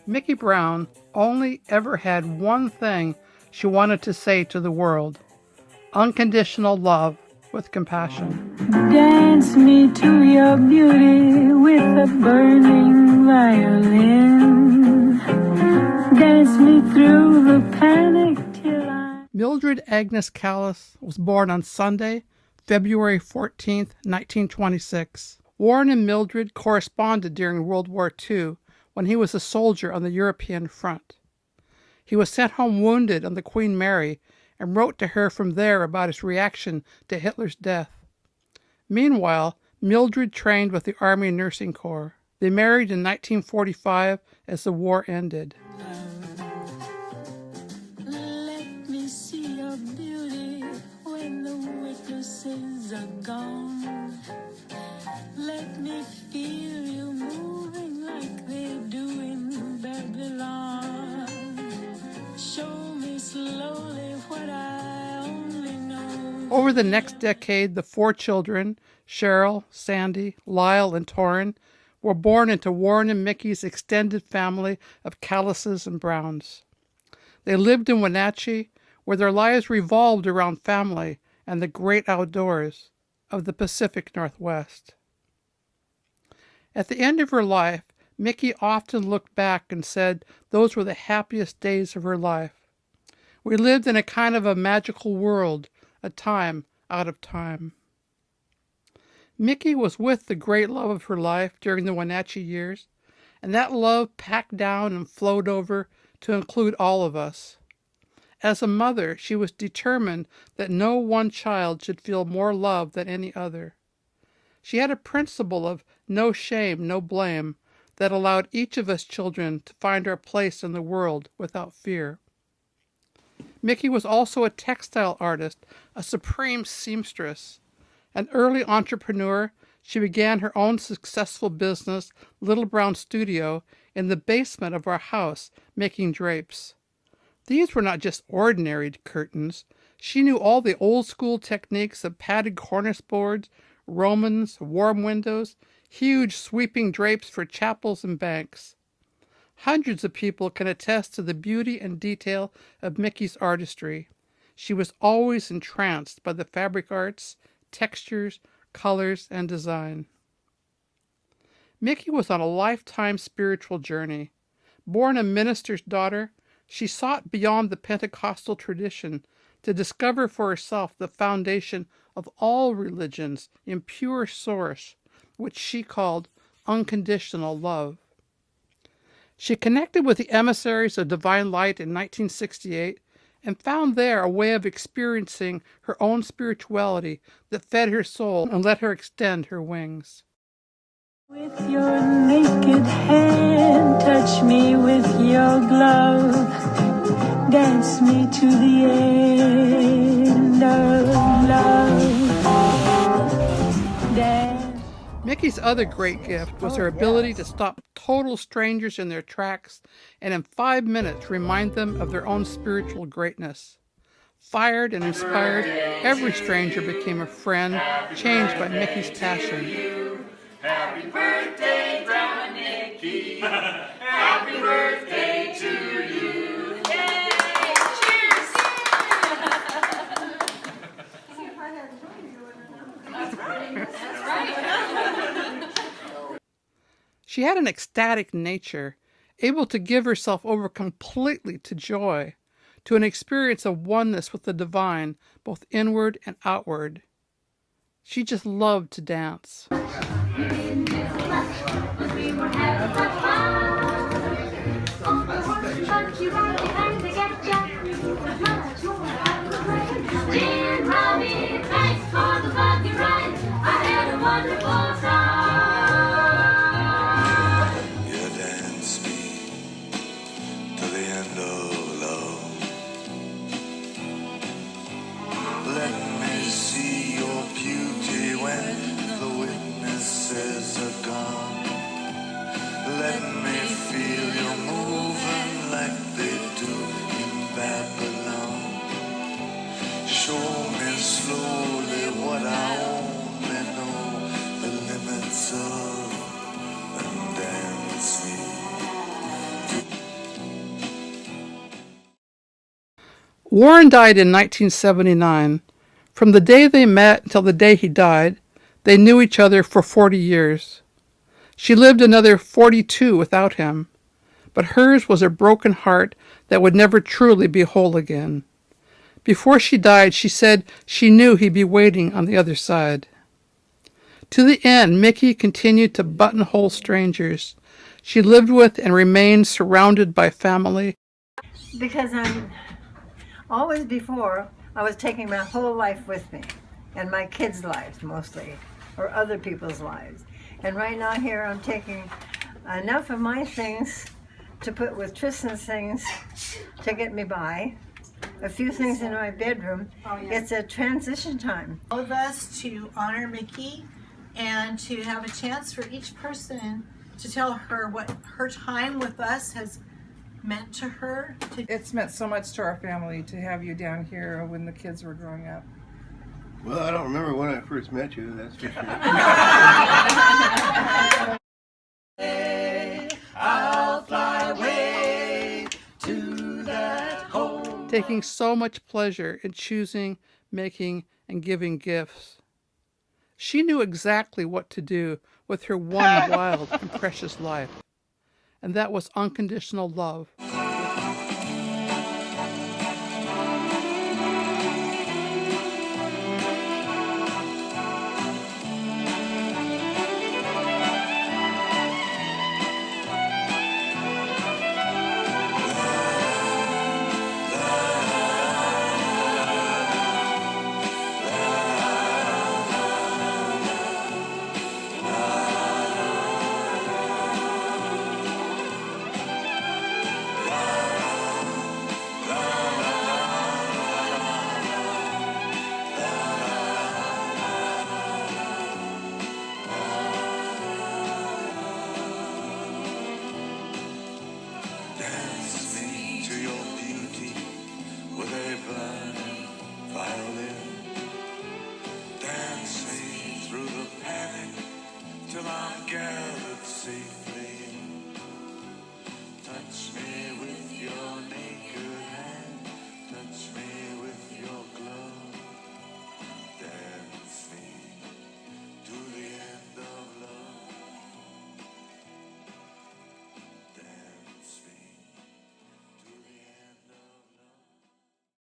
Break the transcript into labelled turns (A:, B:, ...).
A: Mickey Brown only ever had one thing she wanted to say to the world: unconditional love with compassion.
B: Dance me to your beauty with a burning violin. Dance me through the panic till I...
A: Mildred Agnes Callis was born on Sunday, February 14, 1926. Warren and Mildred corresponded during World War II when he was a soldier on the European front. He was sent home wounded on the Queen Mary and wrote to her from there about his reaction to Hitler's death. Meanwhile, Mildred trained with the Army Nursing Corps. They married in 1945 as the war ended.
B: Let me see your beauty when the witnesses are gone. Let me feel you moving like they do in Babylon. Show me slowly what I only know.
A: Over the next decade, the four children, Cheryl, Sandy, Lyle, and Torrin, were born into Warren and Mickey's extended family of Callises and Browns. They lived in Wenatchee, where their lives revolved around family and the great outdoors of the Pacific Northwest. At the end of her life, Mickey often looked back and said those were the happiest days of her life. We lived in a kind of a magical world, a time out of time. Mickey was with the great love of her life during the Wenatchee years, and that love packed down and flowed over to include all of us. As a mother, she was determined that no one child should feel more love than any other. She had a principle of no shame, no blame, that allowed each of us children to find our place in the world without fear. Mickey was also a textile artist, a supreme seamstress. An early entrepreneur, she began her own successful business, Little Brown Studio, in the basement of our house, making drapes. These were not just ordinary curtains. She knew all the old-school techniques of padded cornice boards, Romans, warm windows, huge sweeping drapes for chapels and banks. Hundreds of people can attest to the beauty and detail of Mickey's artistry. She was always entranced by the fabric arts, textures, colors, and design. Mickey was on a lifetime spiritual journey. Born a minister's daughter, she sought beyond the Pentecostal tradition to discover for herself the foundation of all religions in pure source, which she called unconditional love. She connected with the emissaries of divine light in 1968 and found there a way of experiencing her own spirituality that fed her soul and let her extend her wings.
B: With your naked hand, touch me with your glove. Dance me to the end of love. Dance.
A: Mickey's other great gift was her ability to stop total strangers in their tracks and in 5 minutes remind them of their own spiritual greatness. Fired and inspired, every stranger became a friend, changed by Mickey's passion.
C: Happy birthday, Dominique. Happy birthday to you. Yay! Cheers! That's right. That's right.
A: She had an ecstatic nature, able to give herself over completely to joy, to an experience of oneness with the divine, both inward and outward. She just loved to dance. Warren died in 1979. From the day they met until the day he died, they knew each other for 40 years. She lived another 42 without him, but hers was a broken heart that would never truly be whole again. Before she died, she said she knew he'd be waiting on the other side. To the end, Mickey continued to buttonhole strangers she lived with and remained surrounded by family.
D: Because always before, I was taking my whole life with me, and my kids' lives mostly, or other people's lives. And right now here I'm taking enough of my things to put with Tristan's things to get me by. A few things in my bedroom. It's a transition time.
E: All of us to honor Mickey and to have a chance for each person to tell her what her time with us has meant to her.
F: It's meant so much to our family to have you down here when the kids were growing up.
G: Well, I don't remember when I first met you, that's for sure.
C: I'll fly away to that home.
A: Taking so much pleasure in choosing, making, and giving gifts. She knew exactly what to do with her one wild and precious life, and that was unconditional love.